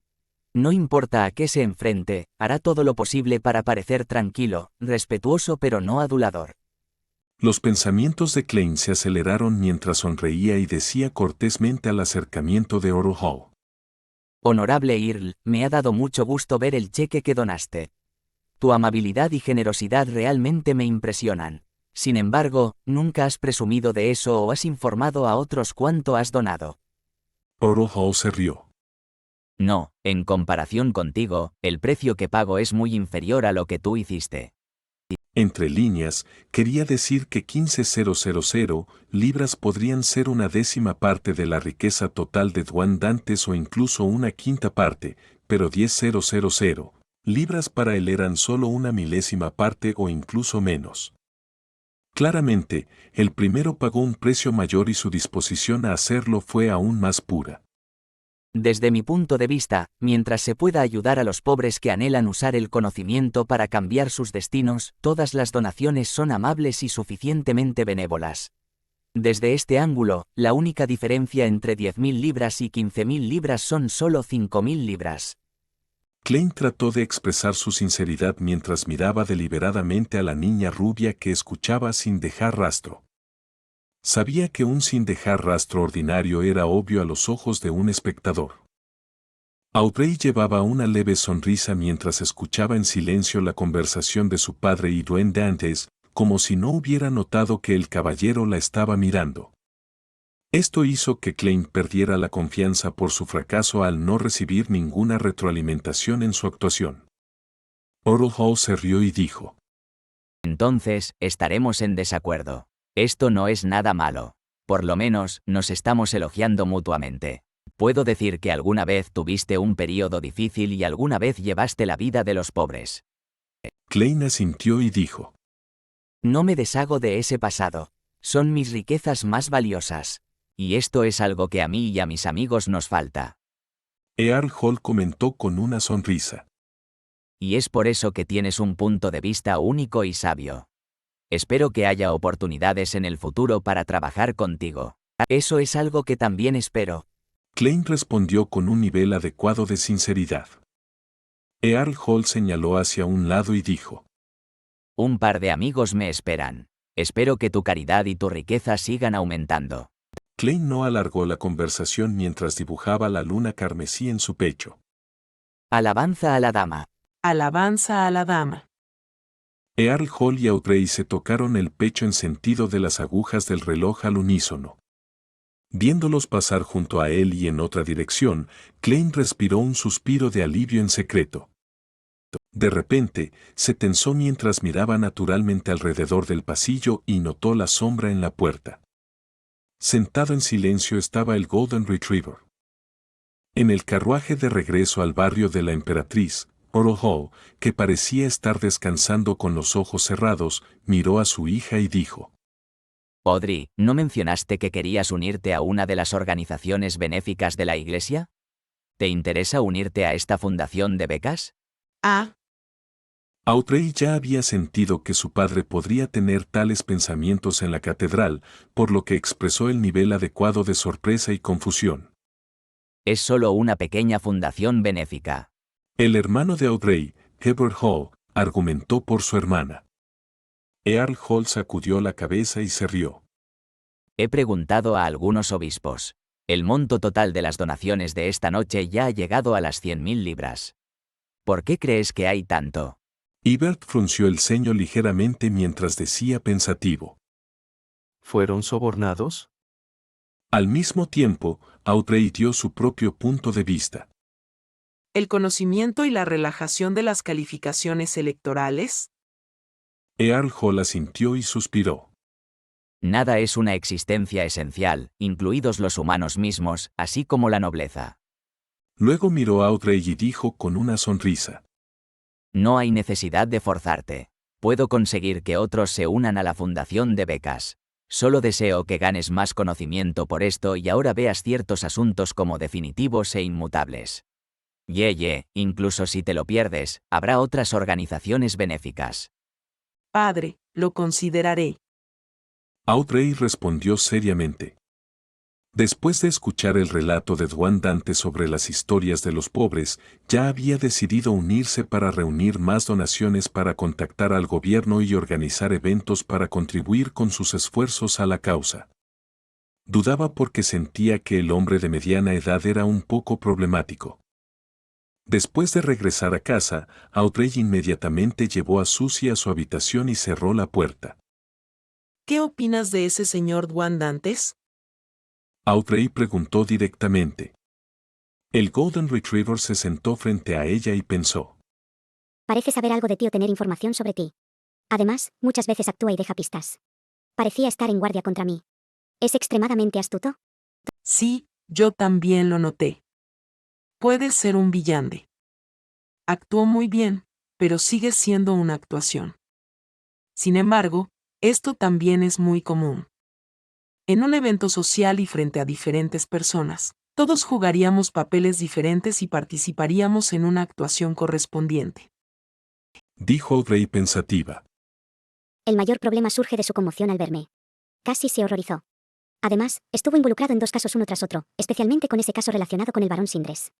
No importa a qué se enfrente, hará todo lo posible para parecer tranquilo, respetuoso pero no adulador. Los pensamientos de Klein se aceleraron mientras sonreía y decía cortésmente al acercamiento de Earl Hall: Honorable Earl, me ha dado mucho gusto ver el cheque que donaste. Tu amabilidad y generosidad realmente me impresionan. Sin embargo, nunca has presumido de eso o has informado a otros cuánto has donado. Earl Hall se rió. No, en comparación contigo, el precio que pago es muy inferior a lo que tú hiciste. Entre líneas, quería decir que 15.000 libras podrían ser una 10ª parte de la riqueza total de Duandantes o incluso una 5ª parte, pero 10.000 libras para él eran solo una 1000ª parte o incluso menos. Claramente, el primero pagó un precio mayor y su disposición a hacerlo fue aún más pura. Desde mi punto de vista, mientras se pueda ayudar a los pobres que anhelan usar el conocimiento para cambiar sus destinos, todas las donaciones son amables y suficientemente benévolas. Desde este ángulo, la única diferencia entre 10.000 libras y 15.000 libras son solo 5.000 libras. Klein trató de expresar su sinceridad mientras miraba deliberadamente a la niña rubia que escuchaba sin dejar rastro. Sabía que un sin dejar rastro ordinario era obvio a los ojos de un espectador. Audrey llevaba una leve sonrisa mientras escuchaba en silencio la conversación de su padre y Dwayne Dantes, como si no hubiera notado que el caballero la estaba mirando. Esto hizo que Klein perdiera la confianza por su fracaso al no recibir ninguna retroalimentación en su actuación. Oral Hall se rió y dijo: Entonces, estaremos en desacuerdo. Esto no es nada malo. Por lo menos, nos estamos elogiando mutuamente. Puedo decir que alguna vez tuviste un período difícil y alguna vez llevaste la vida de los pobres. Klein asintió y dijo: No me deshago de ese pasado. Son mis riquezas más valiosas. Y esto es algo que a mí y a mis amigos nos falta. Earl Hall comentó con una sonrisa. Y es por eso que tienes un punto de vista único y sabio. Espero que haya oportunidades en el futuro para trabajar contigo. Eso es algo que también espero. Klein respondió con un nivel adecuado de sinceridad. Earl Hall señaló hacia un lado y dijo: Un par de amigos me esperan. Espero que tu caridad y tu riqueza sigan aumentando. Klein no alargó la conversación mientras dibujaba la luna carmesí en su pecho. Alabanza a la dama. Alabanza a la dama. Earl Hall y Audrey se tocaron el pecho en sentido de las agujas del reloj al unísono. Viéndolos pasar junto a él y en otra dirección, Klein respiró un suspiro de alivio en secreto. De repente, se tensó mientras miraba naturalmente alrededor del pasillo y notó la sombra en la puerta. Sentado en silencio estaba el Golden Retriever. En el carruaje de regreso al barrio de la Emperatriz, Oral Hall, que parecía estar descansando con los ojos cerrados, miró a su hija y dijo: Audrey, ¿no mencionaste que querías unirte a una de las organizaciones benéficas de la iglesia? ¿Te interesa unirte a esta fundación de becas? Audrey ya había sentido que su padre podría tener tales pensamientos en la catedral, por lo que expresó el nivel adecuado de sorpresa y confusión. Es solo una pequeña fundación benéfica. El hermano de Audrey, Herbert Hall, argumentó por su hermana. Earl Hall sacudió la cabeza y se rió. He preguntado a algunos obispos. El monto total de las donaciones de esta noche ya ha llegado a las 100.000 libras. ¿Por qué crees que hay tanto? Ebert frunció el ceño ligeramente mientras decía pensativo: ¿Fueron sobornados? Al mismo tiempo, Audrey dio su propio punto de vista. El conocimiento y la relajación de las calificaciones electorales. Earl Hall asintió y suspiró. Nada es una existencia esencial, incluidos los humanos mismos, así como la nobleza. Luego miró a Audrey y dijo con una sonrisa: No hay necesidad de forzarte. Puedo conseguir que otros se unan a la fundación de becas. Solo deseo que ganes más conocimiento por esto y ahora veas ciertos asuntos como definitivos e inmutables. Incluso si te lo pierdes, habrá otras organizaciones benéficas. Padre, lo consideraré. Audrey respondió seriamente. Después de escuchar el relato de Dwayne Dantes sobre las historias de los pobres, ya había decidido unirse para reunir más donaciones para contactar al gobierno y organizar eventos para contribuir con sus esfuerzos a la causa. Dudaba porque sentía que el hombre de mediana edad era un poco problemático. Después de regresar a casa, Audrey inmediatamente llevó a Susie a su habitación y cerró la puerta. ¿Qué opinas de ese señor Dwayne Dantes? Audrey preguntó directamente. El Golden Retriever se sentó frente a ella y pensó. Parece saber algo de ti o tener información sobre ti. Además, muchas veces actúa y deja pistas. Parecía estar en guardia contra mí. ¿Es extremadamente astuto? Sí, yo también lo noté. Puede ser un villano. Actuó muy bien, pero sigue siendo una actuación. Sin embargo, esto también es muy común. En un evento social y frente a diferentes personas, todos jugaríamos papeles diferentes y participaríamos en una actuación correspondiente. Dijo Audrey pensativa. El mayor problema surge de su conmoción al verme. Casi se horrorizó. Además, estuvo involucrado en 2 casos uno tras otro, especialmente con ese caso relacionado con el barón Sindres.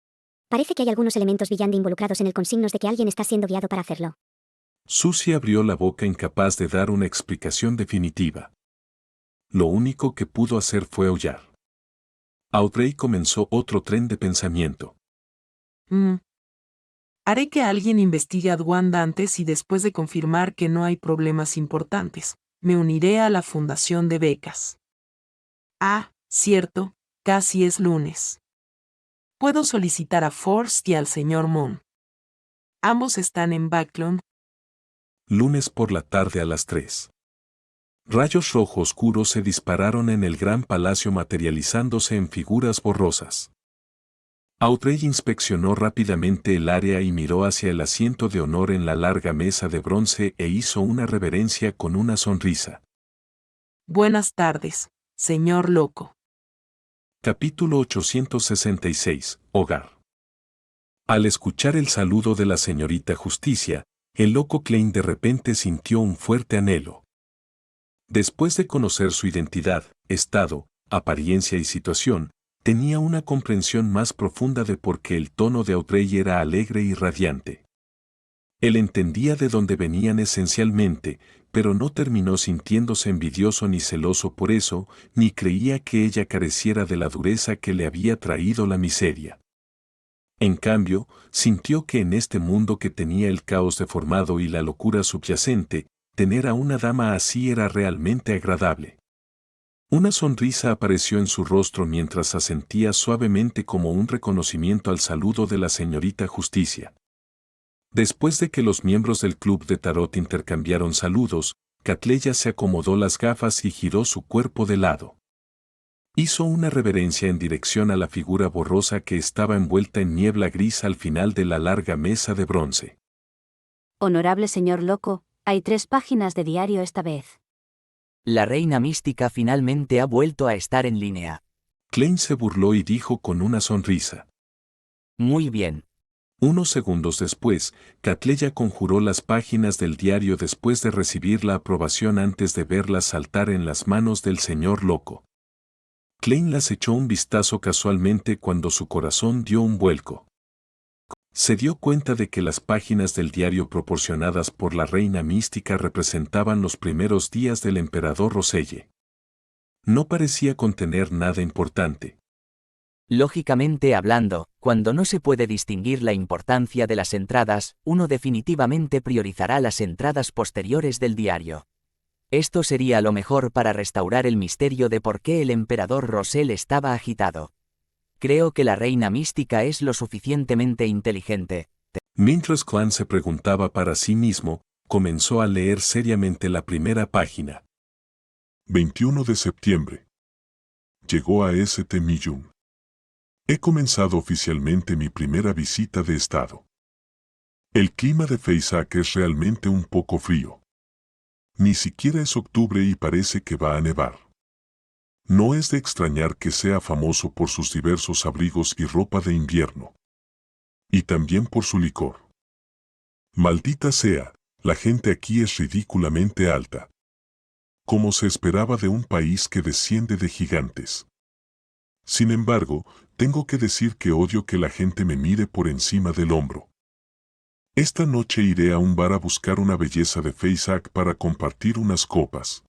Parece que hay algunos elementos Villandi involucrados en el con signos de que alguien está siendo guiado para hacerlo. Susie abrió la boca incapaz de dar una explicación definitiva. Lo único que pudo hacer fue aullar. Audrey comenzó otro tren de pensamiento. Haré que alguien investigue a Dwayne antes y después de confirmar que no hay problemas importantes, me uniré a la fundación de becas. Ah, cierto, casi es lunes. Puedo solicitar a Forst y al señor Moon. Ambos están en Backlund. Lunes por la tarde a las 3. Rayos rojo oscuros se dispararon en el gran palacio materializándose en figuras borrosas. Audrey inspeccionó rápidamente el área y miró hacia el asiento de honor en la larga mesa de bronce e hizo una reverencia con una sonrisa. Buenas tardes, señor Loco. Capítulo 866. Hogar. Al escuchar el saludo de la señorita Justicia, el loco Klein de repente sintió un fuerte anhelo. Después de conocer su identidad, estado, apariencia y situación, tenía una comprensión más profunda de por qué el tono de Audrey era alegre y radiante. Él entendía de dónde venían esencialmente, pero no terminó sintiéndose envidioso ni celoso por eso, ni creía que ella careciera de la dureza que le había traído la miseria. En cambio, sintió que en este mundo que tenía el caos deformado y la locura subyacente, tener a una dama así era realmente agradable. Una sonrisa apareció en su rostro mientras asentía suavemente como un reconocimiento al saludo de la señorita Justicia. Después de que los miembros del club de tarot intercambiaron saludos, Catleya se acomodó las gafas y giró su cuerpo de lado. Hizo una reverencia en dirección a la figura borrosa que estaba envuelta en niebla gris al final de la larga mesa de bronce. Honorable señor Loco, hay 3 páginas de diario esta vez. La reina mística finalmente ha vuelto a estar en línea. Klein se burló y dijo con una sonrisa. Muy bien. Unos segundos después, Catleya conjuró las páginas del diario después de recibir la aprobación antes de verlas saltar en las manos del señor Loco. Klein las echó un vistazo casualmente cuando su corazón dio un vuelco. Se dio cuenta de que las páginas del diario proporcionadas por la reina mística representaban los primeros días del emperador Roselle. No parecía contener nada importante. Lógicamente hablando, cuando no se puede distinguir la importancia de las entradas, uno definitivamente priorizará las entradas posteriores del diario. Esto sería lo mejor para restaurar el misterio de por qué el emperador Rosell estaba agitado. Creo que la reina mística es lo suficientemente inteligente. Mientras Klein se preguntaba para sí mismo, comenzó a leer seriamente la primera página. 21 de septiembre. Llegó a St. Millum. He comenzado oficialmente mi primera visita de estado. El clima de Feisac es realmente un poco frío. Ni siquiera es octubre y parece que va a nevar. No es de extrañar que sea famoso por sus diversos abrigos y ropa de invierno. Y también por su licor. Maldita sea, la gente aquí es ridículamente alta. Como se esperaba de un país que desciende de gigantes. Sin embargo, tengo que decir que odio que la gente me mire por encima del hombro. Esta noche iré a un bar a buscar una belleza de Feisac para compartir unas copas.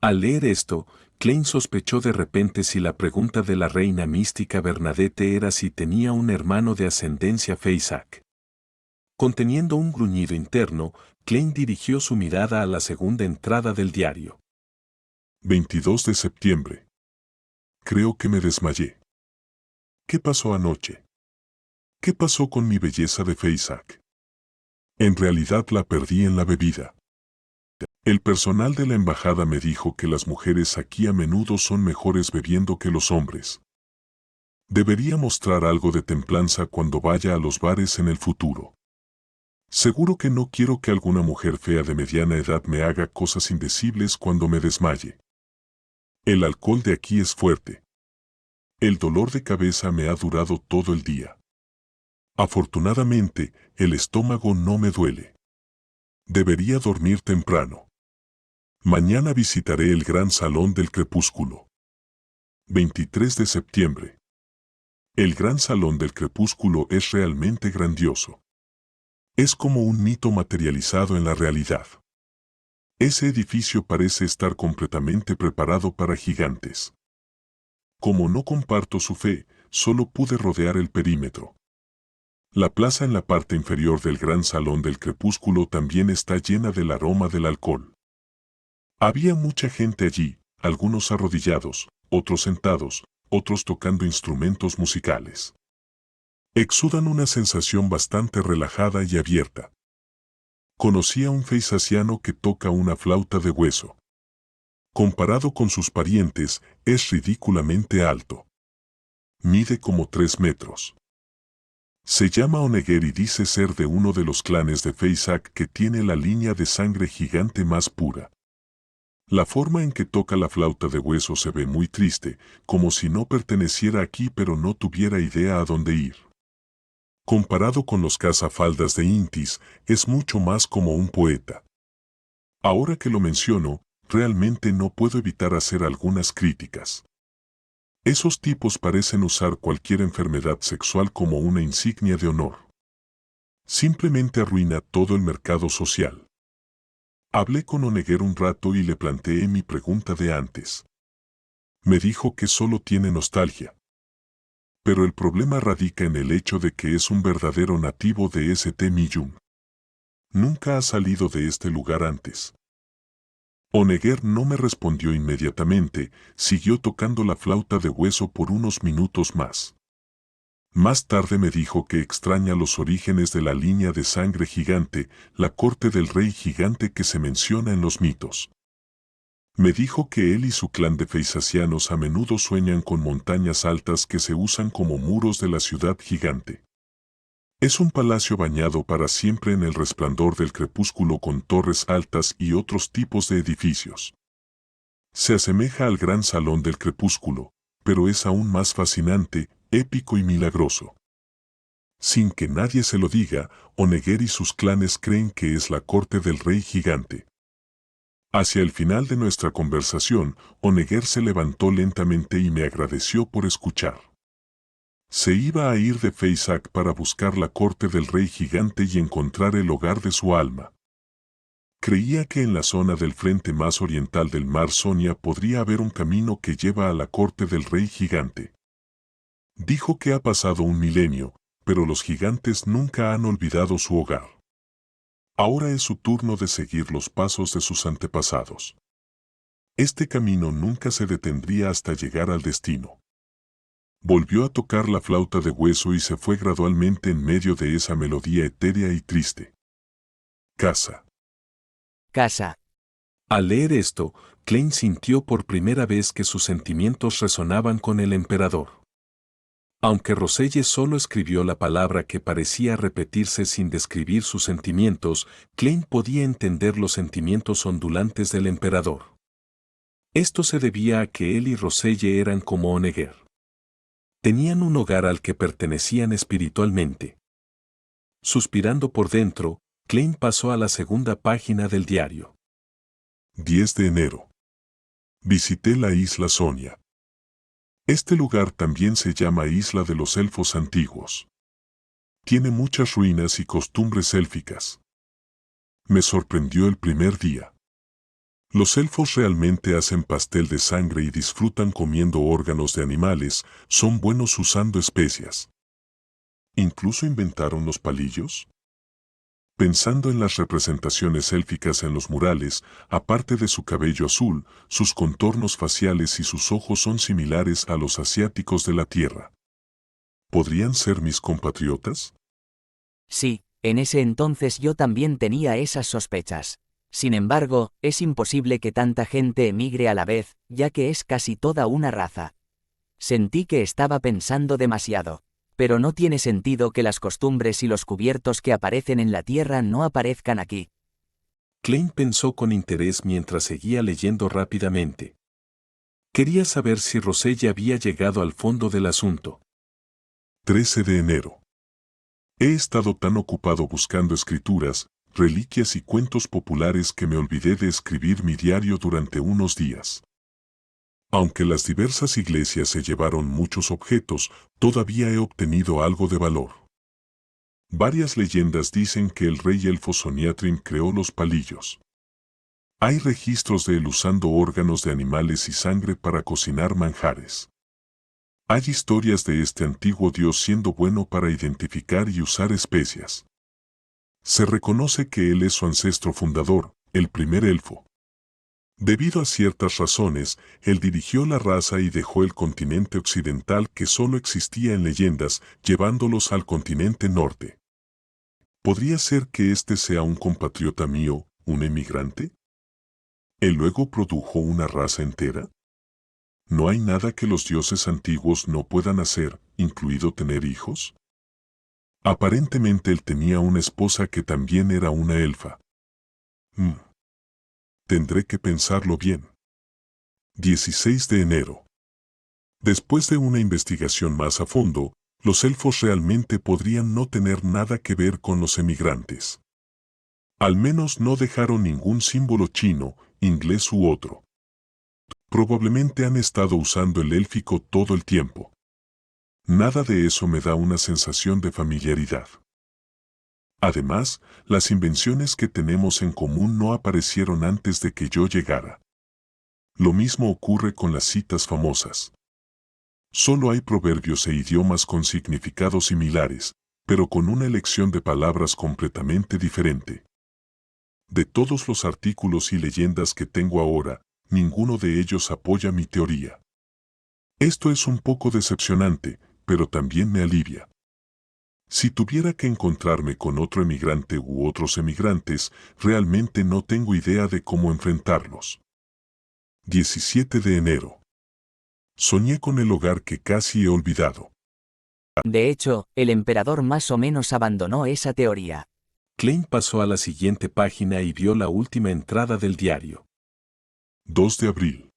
Al leer esto, Klein sospechó de repente si la pregunta de la reina mística Bernadette era si tenía un hermano de ascendencia Feisac. Conteniendo un gruñido interno, Klein dirigió su mirada a la segunda entrada del diario. 22 de septiembre. Creo que me desmayé. ¿Qué pasó anoche? ¿Qué pasó con mi belleza de Feisac? En realidad la perdí en la bebida. El personal de la embajada me dijo que las mujeres aquí a menudo son mejores bebiendo que los hombres. Debería mostrar algo de templanza cuando vaya a los bares en el futuro. Seguro que no quiero que alguna mujer fea de mediana edad me haga cosas indecibles cuando me desmaye. El alcohol de aquí es fuerte. El dolor de cabeza me ha durado todo el día. Afortunadamente, el estómago no me duele. Debería dormir temprano. Mañana visitaré el gran salón del crepúsculo. 23 de septiembre. El gran salón del crepúsculo es realmente grandioso. Es como un mito materializado en la realidad. Ese edificio parece estar completamente preparado para gigantes. Como no comparto su fe, solo pude rodear el perímetro. La plaza en la parte inferior del gran salón del crepúsculo también está llena del aroma del alcohol. Había mucha gente allí, algunos arrodillados, otros sentados, otros tocando instrumentos musicales. Exudan una sensación bastante relajada y abierta. Conocí a un feisaciano que toca una flauta de hueso. Comparado con sus parientes, es ridículamente alto. Mide como 3 metros. Se llama Oneguer y dice ser de uno de los clanes de Feisak que tiene la línea de sangre gigante más pura. La forma en que toca la flauta de hueso se ve muy triste, como si no perteneciera aquí pero no tuviera idea a dónde ir. Comparado con los cazafaldas de Intis, es mucho más como un poeta. Ahora que lo menciono, realmente no puedo evitar hacer algunas críticas. Esos tipos parecen usar cualquier enfermedad sexual como una insignia de honor. Simplemente arruina todo el mercado social. Hablé con Oneguer un rato y le planteé mi pregunta de antes. Me dijo que solo tiene nostalgia. Pero el problema radica en el hecho de que es un verdadero nativo de St. Millum. Nunca ha salido de este lugar antes. Oneguer no me respondió inmediatamente, siguió tocando la flauta de hueso por unos minutos más. Más tarde me dijo que extraña los orígenes de la línea de sangre gigante, la corte del rey gigante que se menciona en los mitos. Me dijo que él y su clan de feisacianos a menudo sueñan con montañas altas que se usan como muros de la ciudad gigante. Es un palacio bañado para siempre en el resplandor del crepúsculo con torres altas y otros tipos de edificios. Se asemeja al gran salón del crepúsculo, pero es aún más fascinante, épico y milagroso. Sin que nadie se lo diga, Oneguer y sus clanes creen que es la corte del rey gigante. Hacia el final de nuestra conversación, Oneguer se levantó lentamente y me agradeció por escuchar. Se iba a ir de Feisak para buscar la corte del rey gigante y encontrar el hogar de su alma. Creía que en la zona del frente más oriental del mar Sonia podría haber un camino que lleva a la corte del rey gigante. Dijo que ha pasado un milenio, pero los gigantes nunca han olvidado su hogar. Ahora es su turno de seguir los pasos de sus antepasados. Este camino nunca se detendría hasta llegar al destino. Volvió a tocar la flauta de hueso y se fue gradualmente en medio de esa melodía etérea y triste. Casa. Casa. Al leer esto, Klein sintió por primera vez que sus sentimientos resonaban con el emperador. Aunque Roselle solo escribió la palabra que parecía repetirse sin describir sus sentimientos, Klein podía entender los sentimientos ondulantes del emperador. Esto se debía a que él y Roselle eran como Oneguer. Tenían un hogar al que pertenecían espiritualmente. Suspirando por dentro, Klein pasó a la segunda página del diario. 10 de enero. Visité la isla Sonia. Este lugar también se llama Isla de los Elfos Antiguos. Tiene muchas ruinas y costumbres élficas. Me sorprendió el primer día. Los elfos realmente hacen pastel de sangre y disfrutan comiendo órganos de animales, son buenos usando especias. ¿Incluso inventaron los palillos? Pensando en las representaciones élficas en los murales, aparte de su cabello azul, sus contornos faciales y sus ojos son similares a los asiáticos de la Tierra. ¿Podrían ser mis compatriotas? Sí, en ese entonces yo también tenía esas sospechas. Sin embargo, es imposible que tanta gente emigre a la vez, ya que es casi toda una raza. Sentí que estaba pensando demasiado. Pero no tiene sentido que las costumbres y los cubiertos que aparecen en la Tierra no aparezcan aquí. Klein pensó con interés mientras seguía leyendo rápidamente. Quería saber si Roselle había llegado al fondo del asunto. 13 de enero. He estado tan ocupado buscando escrituras, reliquias y cuentos populares que me olvidé de escribir mi diario durante unos días. Aunque las diversas iglesias se llevaron muchos objetos, todavía he obtenido algo de valor. Varias leyendas dicen que el rey elfo Soniatrim creó los palillos. Hay registros de él usando órganos de animales y sangre para cocinar manjares. Hay historias de este antiguo dios siendo bueno para identificar y usar especias. Se reconoce que él es su ancestro fundador, el primer elfo. Debido a ciertas razones, él dirigió la raza y dejó el continente occidental que solo existía en leyendas, llevándolos al continente norte. ¿Podría ser que este sea un compatriota mío, un emigrante? ¿Él luego produjo una raza entera? ¿No hay nada que los dioses antiguos no puedan hacer, incluido tener hijos? Aparentemente él tenía una esposa que también era una elfa. Tendré que pensarlo bien. 16 de enero. Después de una investigación más a fondo, los elfos realmente podrían no tener nada que ver con los emigrantes. Al menos no dejaron ningún símbolo chino, inglés u otro. Probablemente han estado usando el élfico todo el tiempo. Nada de eso me da una sensación de familiaridad. Además, las invenciones que tenemos en común no aparecieron antes de que yo llegara. Lo mismo ocurre con las citas famosas. Solo hay proverbios e idiomas con significados similares, pero con una elección de palabras completamente diferente. De todos los artículos y leyendas que tengo ahora, ninguno de ellos apoya mi teoría. Esto es un poco decepcionante, pero también me alivia. Si tuviera que encontrarme con otro emigrante u otros emigrantes, realmente no tengo idea de cómo enfrentarlos. 17 de enero. Soñé con el hogar que casi he olvidado. De hecho, el emperador más o menos abandonó esa teoría. Klein pasó a la siguiente página y vio la última entrada del diario. 2 de abril.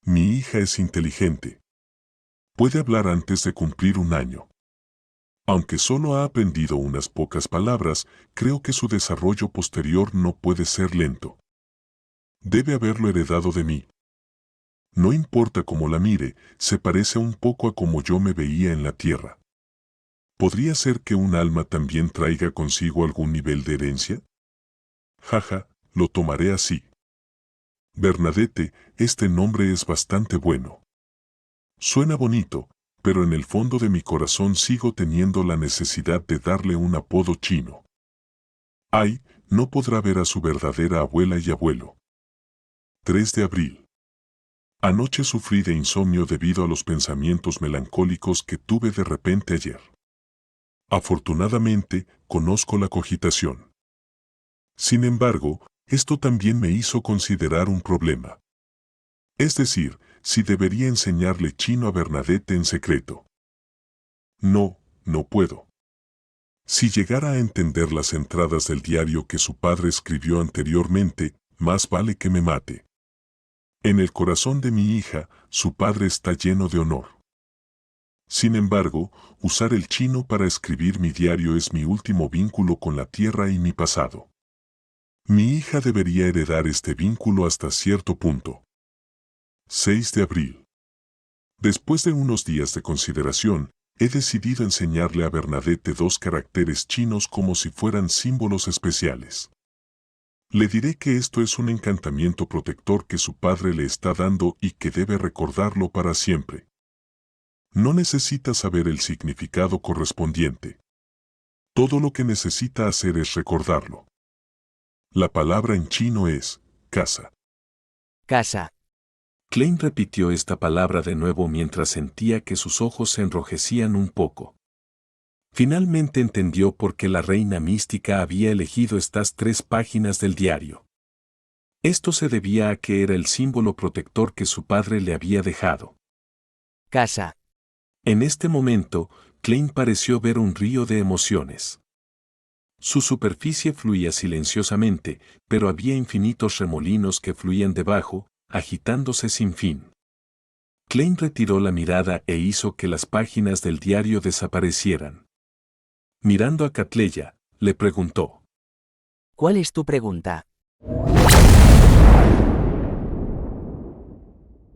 Mi hija es inteligente. Puede hablar antes de cumplir un año. Aunque solo ha aprendido unas pocas palabras, creo que su desarrollo posterior no puede ser lento. Debe haberlo heredado de mí. No importa cómo la mire, se parece un poco a como yo me veía en la tierra. ¿Podría ser que un alma también traiga consigo algún nivel de herencia? Jaja, lo tomaré así. Bernadette, este nombre es bastante bueno. Suena bonito, pero en el fondo de mi corazón sigo teniendo la necesidad de darle un apodo chino. Ay, no podrá ver a su verdadera abuela y abuelo. 3 de abril. Anoche sufrí de insomnio debido a los pensamientos melancólicos que tuve de repente ayer. Afortunadamente, conozco la cogitación. Sin embargo, esto también me hizo considerar un problema. Es decir, si debería enseñarle chino a Bernadette en secreto. No, no puedo. Si llegara a entender las entradas del diario que su padre escribió anteriormente, más vale que me mate. En el corazón de mi hija, su padre está lleno de honor. Sin embargo, usar el chino para escribir mi diario es mi último vínculo con la tierra y mi pasado. Mi hija debería heredar este vínculo hasta cierto punto. 6 de abril. Después de unos días de consideración, he decidido enseñarle a Bernadette 2 caracteres chinos como si fueran símbolos especiales. Le diré que esto es un encantamiento protector que su padre le está dando y que debe recordarlo para siempre. No necesita saber el significado correspondiente. Todo lo que necesita hacer es recordarlo. La palabra en chino es casa. Casa. Klein repitió esta palabra de nuevo mientras sentía que sus ojos se enrojecían un poco. Finalmente entendió por qué la reina mística había elegido estas 3 páginas del diario. Esto se debía a que era el símbolo protector que su padre le había dejado. Casa. En este momento, Klein pareció ver un río de emociones. Su superficie fluía silenciosamente, pero había infinitos remolinos que fluían debajo, agitándose sin fin. Klein retiró la mirada e hizo que las páginas del diario desaparecieran. Mirando a Catleya, le preguntó: ¿Cuál es tu pregunta?